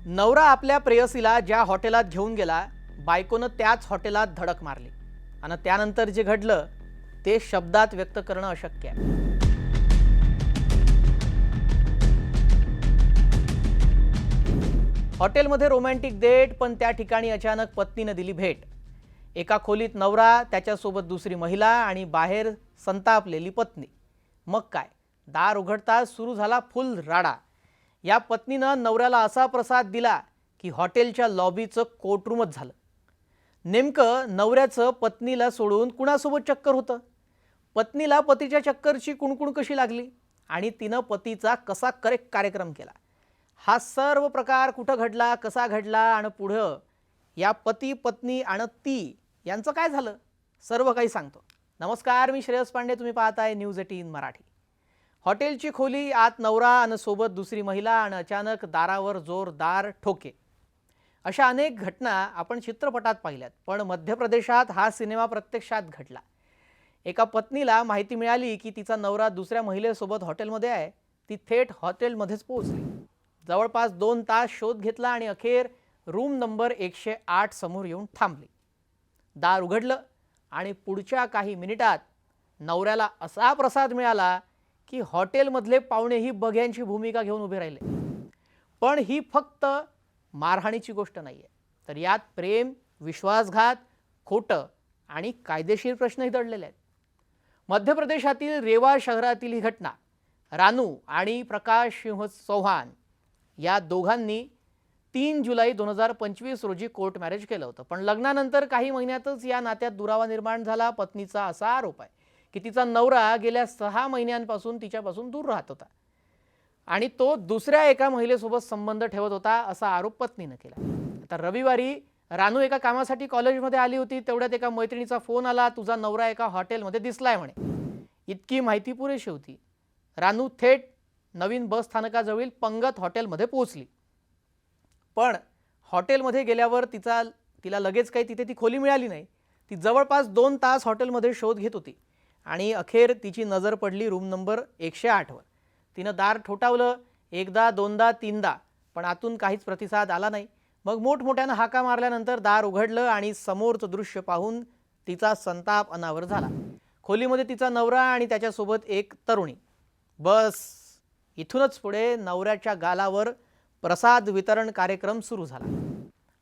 नवरा आपल्या प्रेयसीला ज्या हॉटेलात घेऊन गेला, बायकोनं त्याच हॉटेलात धडक मारली आणि त्यानंतर जे घडलं ते शब्दात व्यक्त करणं अशक्य आहे. हॉटेलमध्ये रोमॅन्टिक डेट, पण त्या ठिकाणी अचानक पत्नीने दिली भेट. एका खोलीत नवरा, त्याच्यासोबत दुसरी महिला आणि बाहेर संतापलेली पत्नी. मग काय, दार उघडताच सुरू झाला फुल राडा. या पत्नीनं नवऱ्याला असा प्रसाद दिला की हॉटेलच्या लॉबीचं कोर्टरूमच झालं. नेमकं नवऱ्याचं पत्नीला सोडून कुणासोबत चक्कर होतं? पत्नीला पतीच्या चक्करची कुणकुण कशी लागली आणि तिनं पतीचा कसा करेक्ट कार्यक्रम केला? हा सर्व प्रकार कुठं घडला, कसा घडला आणि पुढं या पती पत्नी आणि ती यांचं काय झालं, सर्व काही सांगतो. नमस्कार, मी श्रेयस पांडे, तुम्ही पाहताय न्यूज18 मराठी. हॉटेलची खोली, आत नवरा आणि सोबत दुसरी महिला आणि अचानक दारावर जोरदार ठोके. अशा अनेक घटना आपण चित्रपटात पाहिल्यात, पण मध्य प्रदेशात हा सिनेमा प्रत्यक्षात घडला. एका पत्नीला माहिती मिळाली की तिचा नवरा दुसऱ्या महिलेसोबत हॉटेलमध्ये आहे. ती थेट हॉटेलमध्येच पोहोचली. जवळपास 2 तास शोध घेतला आणि अखेर रूम नंबर 108 समोर येऊन थांबली. दार उघडलं आणि पुढच्या काही मिनिटात नवऱ्याला असा प्रसाद मिळाला की हॉटेलमधले पाहुणेही बघ्यांची भूमिका घेऊन उभे राहिले. पण ही फक्त मारहाणीची गोष्ट नाहीये, तर यात प्रेम, विश्वासघात, खोटं आणि कायदेशीर प्रश्नही दडलेले आहेत. मध्य प्रदेशातील रेवा शहरातील ही घटना. रानू आणि प्रकाश सिंह चौहान या दोघांनी 3 जुलै 2025 रोजी कोर्ट मॅरेज केलं होतं. पण लग्नानंतर काही महिन्यातच या नात्यात दुरावा निर्माण झाला. पत्नीचा असा आरोप आहे की तिचा नवरा गेल्या 6 महिन्यांपासून तिच्यापासून दूर राहत होता आणि तो दुसऱ्या एका महिलेसोबत संबंध ठेवत होता, असा आरोप पत्नीने केला. आता रविवारी रानू एका कामासाठी कॉलेजमध्ये आली होती. तेवढ्यात एका मैत्रिणीचा फोन आला, तुझा नवरा एका हॉटेलमध्ये दिसलाय म्हणे. इतकी माहिती पुरेशी होती. रानू थेट नवीन बस स्थानकाजवळील पंगत हॉटेलमध्ये पोहोचली. पण हॉटेलमध्ये गेल्यावर तिला लगेच काही तिथे ती खोली मिळाली नाही. ती जवळपास 2 तास हॉटेलमध्ये शोध घेत होती आणि अखेर तिची नजर पडली रूम नंबर 108 वर. तिनं दार ठोठावलं, एकदा, दोनदा, तीनदा, पण आतून काहीच प्रतिसाद आला नाही. मग मोठमोठ्यानं हाका मारल्यानंतर दार उघडलं आणि समोरचं दृश्य पाहून तिचा संताप अनावर झाला. खोलीमध्ये तिचा नवरा आणि त्याच्यासोबत एक तरुणी. बस इथूनच पुढे नवऱ्याच्या गालावर प्रसाद वितरण कार्यक्रम सुरू झाला.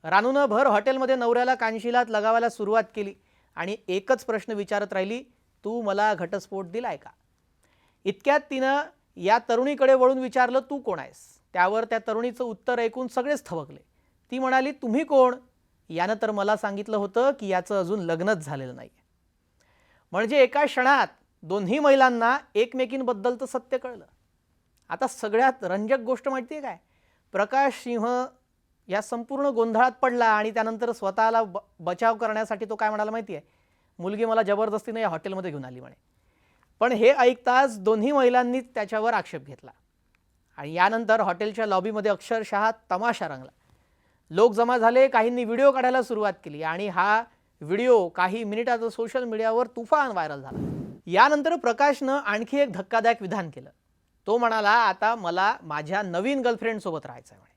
रानूनं भर हॉटेलमध्ये नवऱ्याला कानशिलात लगावायला सुरुवात केली आणि एकच प्रश्न विचारत राहिली, तू मला घटस्फोट दिलाय का? इतक्यात तिनं या तरुणीकडे वळून विचारलं, तू कोण आहेस? त्यावर त्या तरुणीचं उत्तर ऐकून सगळेच थबकले. ती म्हणाली, तुम्ही कोण? यानं तर मला सांगितलं होतं की याचं अजून लग्नच झालेलं नाही. म्हणजे एका क्षणात दोन्ही महिलांना एकमेकींबद्दलचं सत्य कळलं. आता सगळ्यात रंजक गोष्ट माहिती आहे काय? प्रकाश सिंह या संपूर्ण गोंधळात पडला आणि त्यानंतर स्वतःला बचाव करण्यासाठी तो काय म्हणाला माहिती आहे? मुलगी मला जबरदस्तीने या हॉटेलमध्ये घेऊन आली म्हणे. पण हे ऐकताच दोन्ही महिलांनी त्याच्यावर आक्षेप घेतला आणि यानंतर हॉटेलच्या लॉबीमध्ये अक्षरशः तमाशा रंगला. लोक जमा झाले, काहींनी व्हिडिओ काढायला सुरुवात केली आणि हा व्हिडिओ काही मिनिटात सोशल मीडियावर तुफान व्हायरल झाला. यानंतर प्रकाशनं आणखी एक धक्कादायक विधान केलं. तो म्हणाला, आता मला माझ्या नवीन गर्लफ्रेंड सोबत राहायचं आहे म्हणे,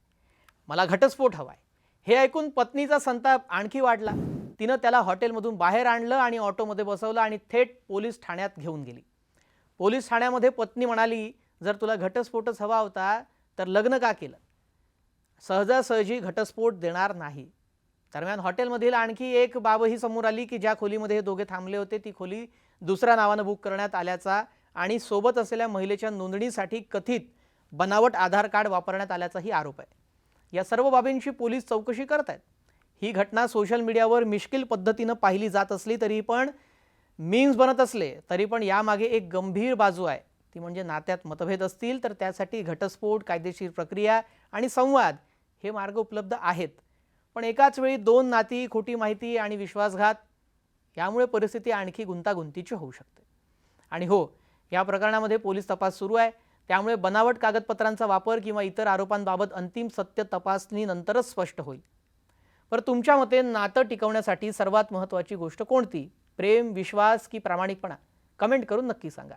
मला घटस्फोट हवाय. हे ऐकून पत्नीचा संताप आणखी वाढला. तिनं त्याला हॉटेलमधून बाहेर आणलं आणि ऑटोमध्ये बसवलं आणि थेट पोलीस ठाण्यात घेऊन गेली. पोलीस ठाण्यामध्ये पत्नी म्हणाली, जर तुला घटस्फोटच हवा होता तर लग्न का केलं? सहजासहजी घटस्फोट देणार नाही. दरम्यान हॉटेलमधील आणखी एक बाबही समोर आली की ज्या खोलीमध्ये हे दोघे थांबले होते ती खोली दुसऱ्या नावानं बुक करण्यात आल्याचा आणि सोबत असलेल्या महिलेच्या नोंदणीसाठी कथित बनावट आधार कार्ड वापरण्यात आल्याचाही आरोप आहे. या सर्व बाबींची पोलीस चौकशी करत आहेत. ही घटना सोशल मीडियावर मिश्किल पद्धतीनं पाहिली जात असली तरी पण मीम्स बनत असले तरी पण यामागे एक गंभीर बाजू आहे. ती म्हणजे नात्यात मतभेद असतील तर त्यासाठी घटस्फोट, कायदेशीर प्रक्रिया आणि संवाद हे मार्ग उपलब्ध आहेत. पण एकाच वेळी 2 नाती, खोटी माहिती आणि विश्वासघात यामुळे परिस्थिती आणखी गुंतागुंतीची होऊ शकते. आणि हो, या प्रकरणामध्ये पोलीस तपास सुरू आहे. त्यामुळे बनावट कागदपत्रांचा वापर किंवा इतर आरोपांबाबत अंतिम सत्य तपासणीनंतरच स्पष्ट होईल. पर तुमच्या मते नातं टिकवण्यासाठी सर्वात महत्त्वाची गोष्ट कोणती? प्रेम, विश्वास की प्रामाणिकपणा? कमेंट करून नक्की सांगा.